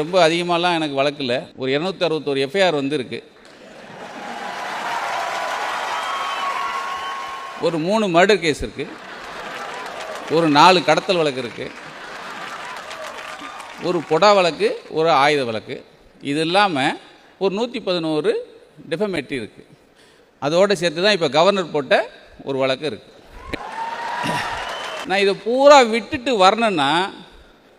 ரொம்ப அதிகமாகலாம் எனக்கு வழக்கு இல்லை. ஒரு 261 எஃப்ஐஆர் இருக்கு. ஒரு 3 மர்டர் கேஸ் இருக்குது. ஒரு 4 கடத்தல் வழக்கு இருக்குது. ஒரு பொடா வழக்கு, ஒரு ஆயுத வழக்கு. இது இல்லாமல் ஒரு 111 டிஃபமேட்ரி இருக்குது. அதோடு சேர்த்து தான் இப்போ கவர்னர் போட்ட ஒரு வழக்கு இருக்குது. நான் இதை பூரா விட்டுட்டு வரணுன்னா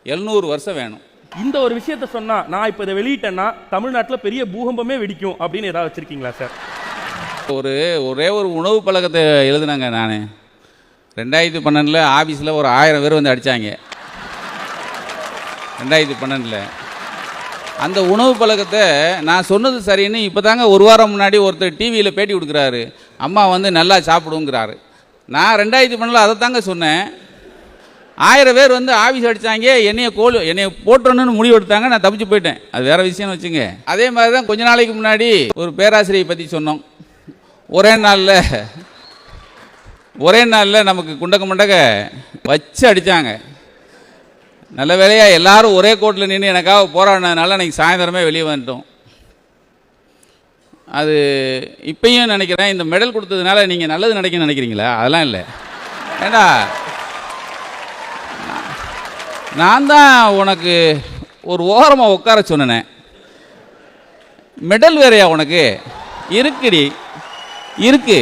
700 வருஷம் வேணும். இந்த ஒரு விஷயத்த சொன்னா, நான் இப்போ இதை வெளியிட்டேன்னா தமிழ்நாட்டில் பெரிய பூகம்பமே வெடிக்கும் அப்படின்னு ஏதாவது வச்சிருக்கீங்களா சார்? ஒரே ஒரு உணவு பழக்கத்தை எழுதுனாங்க. நான் 2012 ஆஃபீஸில் ஒரு 1000 பேர் வந்து அடித்தாங்க. 2012 அந்த உணவு பழக்கத்தை நான் சொன்னது சரின்னு இப்போ தாங்க ஒரு வாரம் முன்னாடி ஒருத்தர் டிவியில் பேட்டி கொடுக்குறாரு. அம்மா வந்து நல்லா சாப்பிடுங்கிறாரு. நான் 2012 அதை தாங்க சொன்னேன். 1000 பேர் வந்து ஆஃபீஸ் அடித்தாங்க. என்னைய போட்டணுன்னு முடிவு எடுத்தாங்க. நான் தப்பிச்சு போயிட்டேன். அது வேறு விஷயம்னு வச்சுங்க. அதே மாதிரி தான் கொஞ்ச நாளைக்கு முன்னாடி ஒரு பேராசிரியை பற்றி சொன்னோம். ஒரே நாளில் நமக்கு குண்டக்க மண்டக்க வச்சு அடித்தாங்க. நல்ல வேலையாக எல்லாரும் ஒரே கோர்ட்டில் நின்று எனக்காக போராடினதுனால அன்றைக்கி சாயந்தரமே வெளியே வந்துட்டோம். அது இப்பயும் நினைக்கிறேன். இந்த மெடல் கொடுத்ததுனால நீங்கள் நல்லது நினைக்கணும்னு நினைக்கிறீங்களா? அதெல்லாம் இல்லை. ஏண்டா, நான் தான் உனக்கு ஒரு ஓரமாக உட்கார சொன்னேன். மெடல் வேறையா உனக்கு? இருக்குடி, இருக்கு.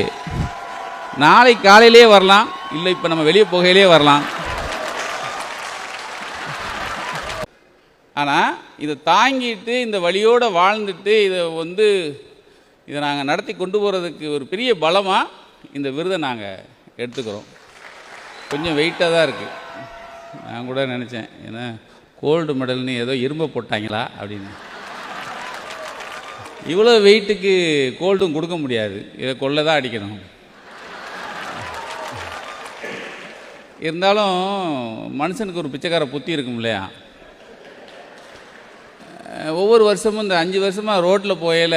நாளை காலையிலே வரலாம், இல்லை இப்போ நம்ம வெளியே போகையிலே வரலாம். ஆனால் இதை தாங்கிட்டு இந்த வழியோடு வாழ்ந்துட்டு இதை நாங்கள் நடத்தி கொண்டு போகிறதுக்கு ஒரு பெரிய பலமாக இந்த விருதை நாங்கள் எடுத்துக்கிறோம். கொஞ்சம் வெயிட்டாக தான் இருக்குது. நான் கூட நினச்சேன், ஏன்னா கோல்டு மெடல்னு ஏதோ இரும்பை போட்டாங்களா அப்படின்னு. இவ்வளோ வெயிட்டுக்கு கோல்டும் கொடுக்க முடியாது. இதை கொள்ள தான் அடிக்கணும். இருந்தாலும் மனுஷனுக்கு ஒரு பிச்சைக்கார புத்தி இருக்கும் இல்லையா? ஒவ்வொரு வருஷமும் இந்த 5 வருஷமாக ரோட்டில் போயில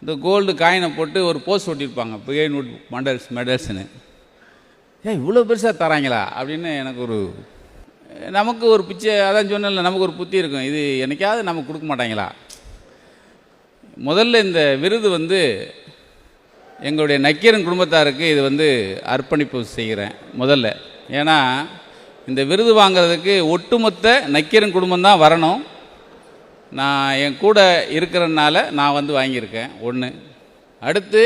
இந்த கோல்டு காயினை போட்டு ஒரு போஸ்ட் ஒட்டியிருப்பாங்க, பிகைன்வுட் மெடல்ஸ்னு. இவ்வளோ பெருசாக தராங்களா அப்படின்னு எனக்கு நமக்கு ஒரு பிச்சை, அதான் சொன்னல, நமக்கு ஒரு புத்தி இருக்கும். இது என்னைக்காவது நமக்கு கொடுக்க மாட்டாங்களா? முதல்ல இந்த விருது எங்களுடைய நக்கீரன் குடும்பத்தாருக்கு இது அர்ப்பணிப்பு செய்கிறேன் முதல்ல. ஏன்னா இந்த விருது வாங்கிறதுக்கு ஒட்டுமொத்த நக்கீரன் குடும்பம் தான் வரணும். நான் என் கூட இருக்கிறதுனால நான் வாங்கியிருக்கேன். ஒன்று. அடுத்து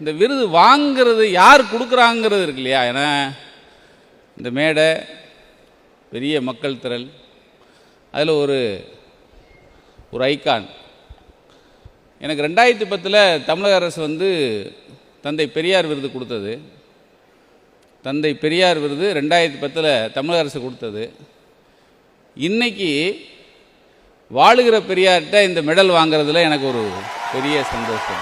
இந்த விருது வாங்கிறது யார் கொடுக்குறாங்கிறது இருக்கு இல்லையா? ஏன்னா இந்த மேடை, பெரிய மக்கள் திரள், அதில் ஒரு ஐகான். எனக்கு 2010 தமிழக அரசு தந்தை பெரியார் விருது கொடுத்தது. தந்தை பெரியார் விருது 2010 தமிழக அரசு கொடுத்தது. இன்னைக்கு வாழுகிற பெரியார்கிட்ட இந்த மெடல் வாங்கிறதுல எனக்கு ஒரு பெரிய சந்தோஷம்.